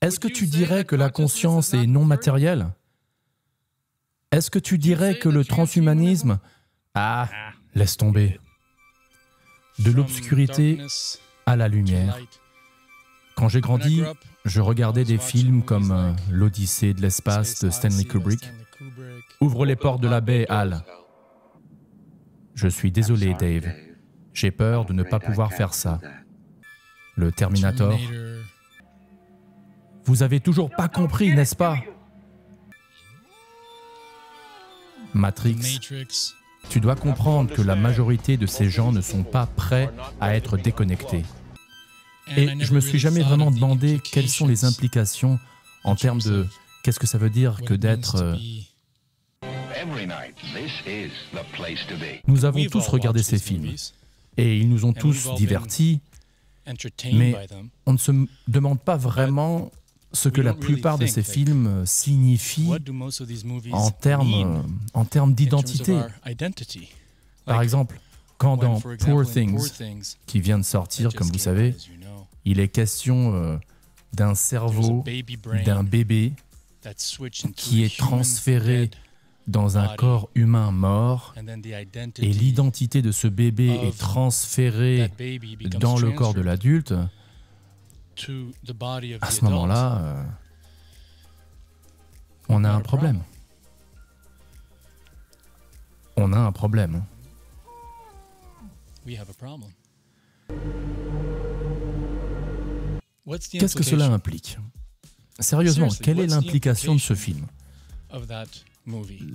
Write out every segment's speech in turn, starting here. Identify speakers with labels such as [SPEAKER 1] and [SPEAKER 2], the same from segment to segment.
[SPEAKER 1] Est-ce que tu dirais que la conscience est non matérielle? Est-ce que tu dirais que le transhumanisme... Ah, laisse tomber. De l'obscurité à la lumière. Quand j'ai grandi, je regardais des films comme L'Odyssée de l'espace de Stanley Kubrick. Ouvre les portes de la baie, Hal. Je suis désolé, Dave. J'ai peur de ne pas pouvoir faire ça. Le Terminator. Vous avez toujours pas compris, n'est-ce pas? Matrix. Tu dois comprendre que la majorité de ces gens ne sont pas prêts à être déconnectés. Et je me suis jamais vraiment demandé quelles sont les implications en termes de qu'est-ce que ça veut dire que d'être... Nous avons tous regardé ces films et ils nous ont tous divertis, mais on ne se demande pas vraiment ce que la plupart de ces films signifient en termes d'identité. Par exemple, quand dans Poor Things, qui vient de sortir, comme vous savez, il est question d'un cerveau d'un bébé qui est transféré dans un corps humain mort, et l'identité de ce bébé est transférée dans le corps de l'adulte. À ce moment-là, on a un problème. On a un problème. Qu'est-ce que cela implique? Sérieusement, quelle est l'implication de ce film?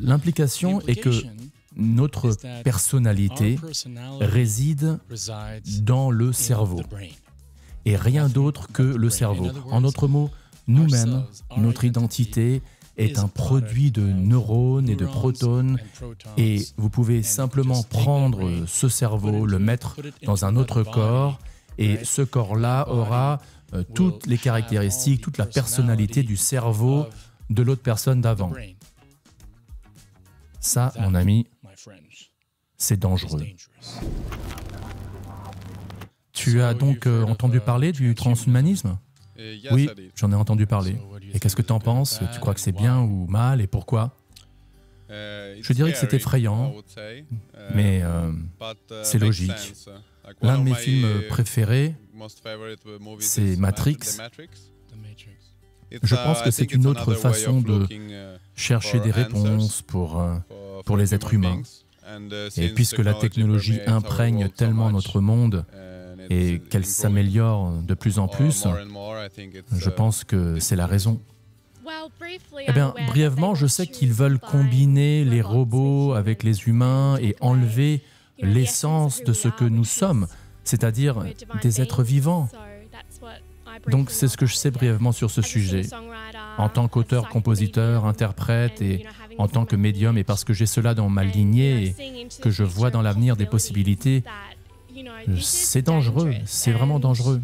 [SPEAKER 1] L'implication est que notre personnalité réside dans le cerveau, et rien d'autre que le cerveau. En d'autres mots, nous-mêmes, notre identité est un produit de neurones et de protones, et vous pouvez simplement prendre ce cerveau, le mettre dans un autre corps, et ce corps-là aura toutes les caractéristiques, toute la personnalité du cerveau de l'autre personne d'avant. Ça, mon ami, c'est dangereux. Tu as donc entendu parler du transhumanisme? Oui, j'en ai entendu parler. Et qu'est-ce que tu en penses? Tu crois que c'est bien ou mal et pourquoi? Je dirais que c'est effrayant, mais c'est logique. L'un de mes films préférés, c'est Matrix. Je pense que c'est une autre façon de chercher des réponses pour les êtres humains. Et puisque la technologie imprègne tellement notre monde et qu'elle s'améliore de plus en plus, je pense que c'est la raison. Eh bien, brièvement, je sais qu'ils veulent combiner les robots avec les humains et enlever l'essence de ce que nous sommes, c'est-à-dire des êtres vivants. Donc c'est ce que je sais brièvement sur ce sujet, en tant qu'auteur, compositeur, interprète et en tant que médium, et parce que j'ai cela dans ma lignée et que je vois dans l'avenir des possibilités, c'est dangereux, c'est vraiment dangereux.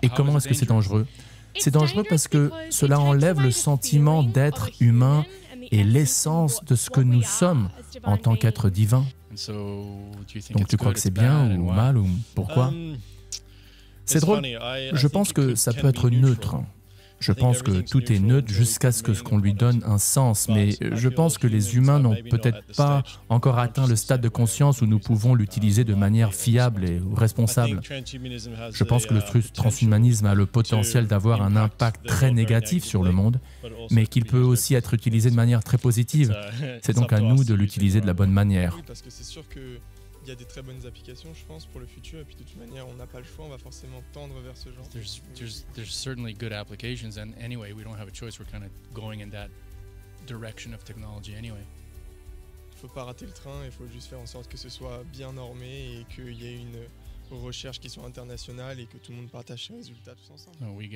[SPEAKER 1] Et comment est-ce que c'est dangereux? C'est dangereux parce que cela enlève le sentiment d'être humain et l'essence de ce que nous sommes en tant qu'être divin. Donc tu crois que c'est bien ou mal ou pourquoi? C'est drôle, je pense que ça peut être neutre. Je pense que tout est neutre jusqu'à ce qu'on lui donne un sens, mais je pense que les humains n'ont peut-être pas encore atteint le stade de conscience où nous pouvons l'utiliser de manière fiable et responsable. Je pense que le transhumanisme a le potentiel d'avoir un impact très négatif sur le monde, mais qu'il peut aussi être utilisé de manière très positive. C'est donc à nous de l'utiliser de la bonne manière.
[SPEAKER 2] Il y a des très bonnes applications, je pense, pour le futur. Et puis de toute manière, on n'a pas le choix, on va forcément tendre vers ce genre.
[SPEAKER 3] There's certainly good applications, and anyway, we don't have a choice. We're kind of going in that direction of technology anyway.
[SPEAKER 2] Il faut pas rater le train, il faut juste faire en sorte que ce soit bien normé et qu'il y ait une recherche qui soit internationale et que tout le monde partage ses résultats tous ensemble.
[SPEAKER 3] No, we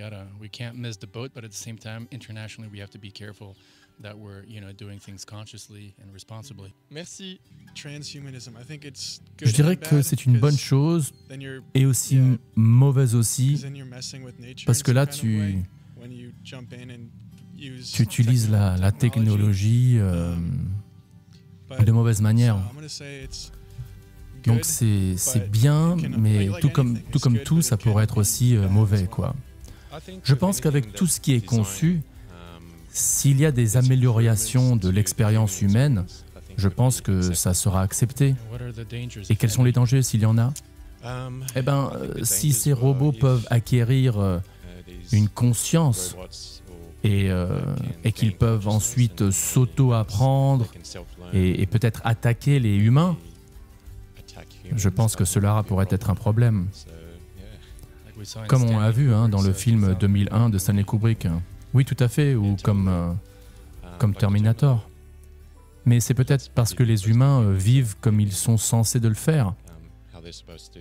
[SPEAKER 3] can't miss the boat, but at the same time, internationally, we have to be careful that we're, doing things consciously and responsibly.
[SPEAKER 2] Merci. Transhumanism, I think it's good.
[SPEAKER 1] Je dirais que c'est une bonne chose et aussi mauvaise aussi, parce que là tu utilises la technologie de mauvaise manière. Donc c'est bien, mais tout comme tout, ça pourrait être aussi mauvais, quoi. Je pense qu'avec tout ce qui est conçu, s'il y a des améliorations de l'expérience humaine, je pense que ça sera accepté. Et quels sont les dangers s'il y en a? Eh bien, si ces robots peuvent acquérir une conscience et qu'ils peuvent ensuite s'auto-apprendre et peut-être attaquer les humains, je pense que cela pourrait être un problème. Comme on l'a vu dans le film 2001 de Stanley Kubrick. Oui, tout à fait, ou comme Terminator. Mais c'est peut-être parce que les humains vivent comme ils sont censés de le faire.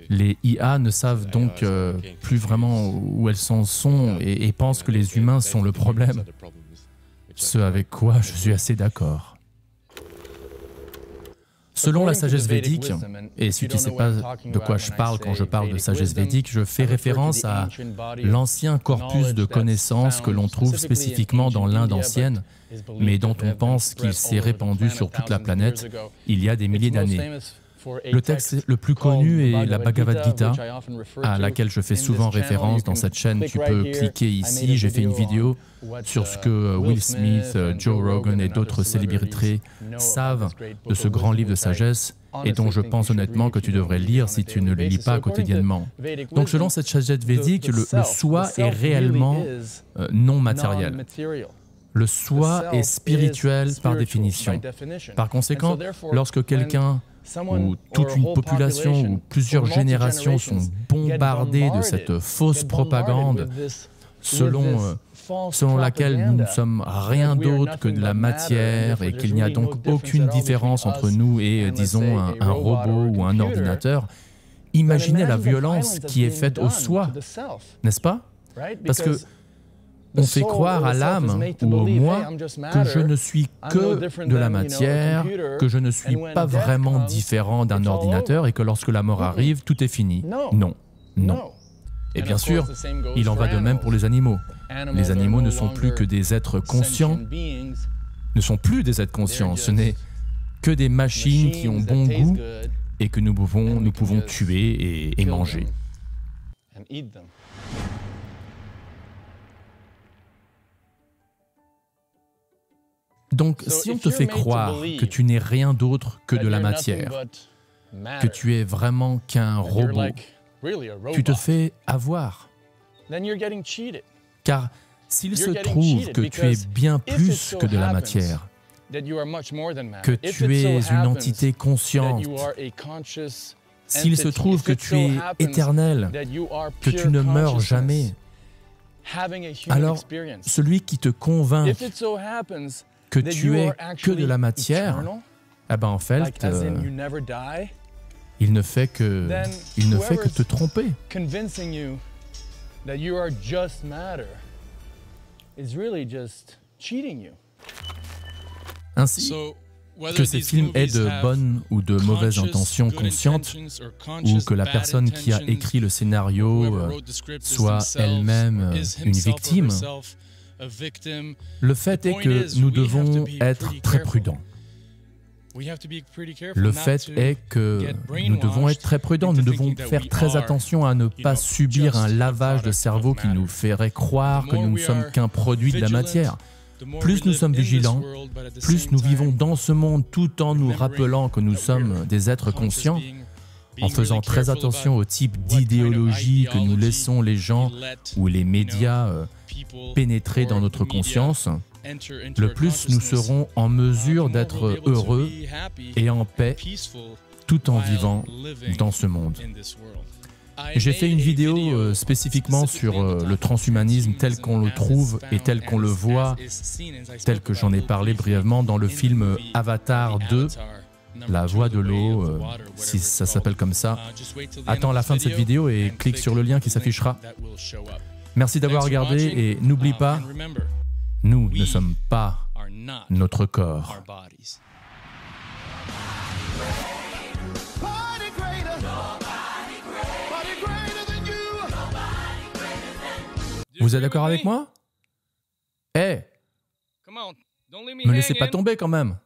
[SPEAKER 1] Les IA ne savent donc plus vraiment où elles en sont et pensent que les humains sont le problème. Ce avec quoi je suis assez d'accord. Selon la sagesse védique, et si tu ne sais pas de quoi je parle quand je parle de sagesse védique, je fais référence à l'ancien corpus de connaissances que l'on trouve spécifiquement dans l'Inde ancienne, mais dont on pense qu'il s'est répandu sur toute la planète il y a des milliers d'années. Le texte le plus connu est la Bhagavad Gita, à laquelle je fais souvent référence dans cette chaîne. Tu peux cliquer ici, j'ai fait une vidéo sur ce que Will Smith, Joe Rogan et d'autres célébrités savent de ce grand livre de sagesse et dont je pense honnêtement que tu devrais lire si tu ne le lis pas quotidiennement. Donc selon cette sagesse védique, le soi est réellement non matériel. Le soi est spirituel par définition. Par conséquent, lorsque quelqu'un ou toute une population ou plusieurs générations sont bombardées de cette fausse propagande selon laquelle nous ne sommes rien d'autre que de la matière et qu'il n'y a donc aucune différence entre nous et, disons, un robot ou un ordinateur, imaginez la violence qui est faite au soi, n'est-ce pas? Parce que on fait croire à l'âme ou au moi que je ne suis que de la matière, que je ne suis pas vraiment différent d'un ordinateur et que lorsque la mort arrive, tout est fini. Non, non. Et bien sûr, il en va de même pour les animaux. Les animaux ne sont plus que des êtres conscients, ne sont plus des êtres conscients, ce n'est que des machines qui ont bon goût et que nous pouvons tuer et manger. Donc, si on te fait croire que tu n'es rien d'autre que de la matière, que tu es vraiment qu'un robot, tu te fais avoir. Car s'il se trouve que tu es bien plus que de la matière, que tu es une entité consciente, s'il se trouve que tu es éternel, que tu ne meurs jamais, alors celui qui te convainc que tu es que de la matière, eh ben en fait, il ne fait que te tromper. Ainsi, que ces films aient de bonnes ou de mauvaises intentions conscientes, ou que la personne qui a écrit le scénario soit elle-même une victime, le fait est que nous devons être très prudents. Le fait est que nous devons être très prudents, nous devons faire très attention à ne pas subir un lavage de cerveau qui nous ferait croire que nous ne sommes qu'un produit de la matière. Plus nous sommes vigilants, plus nous vivons dans ce monde tout en nous rappelant que nous sommes des êtres conscients, en faisant très attention au type d'idéologie que nous laissons les gens ou les médias pénétrer dans notre conscience, le plus nous serons en mesure d'être heureux et en paix tout en vivant dans ce monde. J'ai fait une vidéo spécifiquement sur le transhumanisme tel qu'on le trouve et tel qu'on le voit, tel que j'en ai parlé brièvement dans le film Avatar 2, La Voix de l'eau, si ça s'appelle comme ça. Attends la fin de cette vidéo et clique sur le lien qui s'affichera. Merci d'avoir regardé et n'oublie pas, nous ne sommes pas notre corps. Vous êtes d'accord avec moi? Eh, me laissez pas tomber quand même.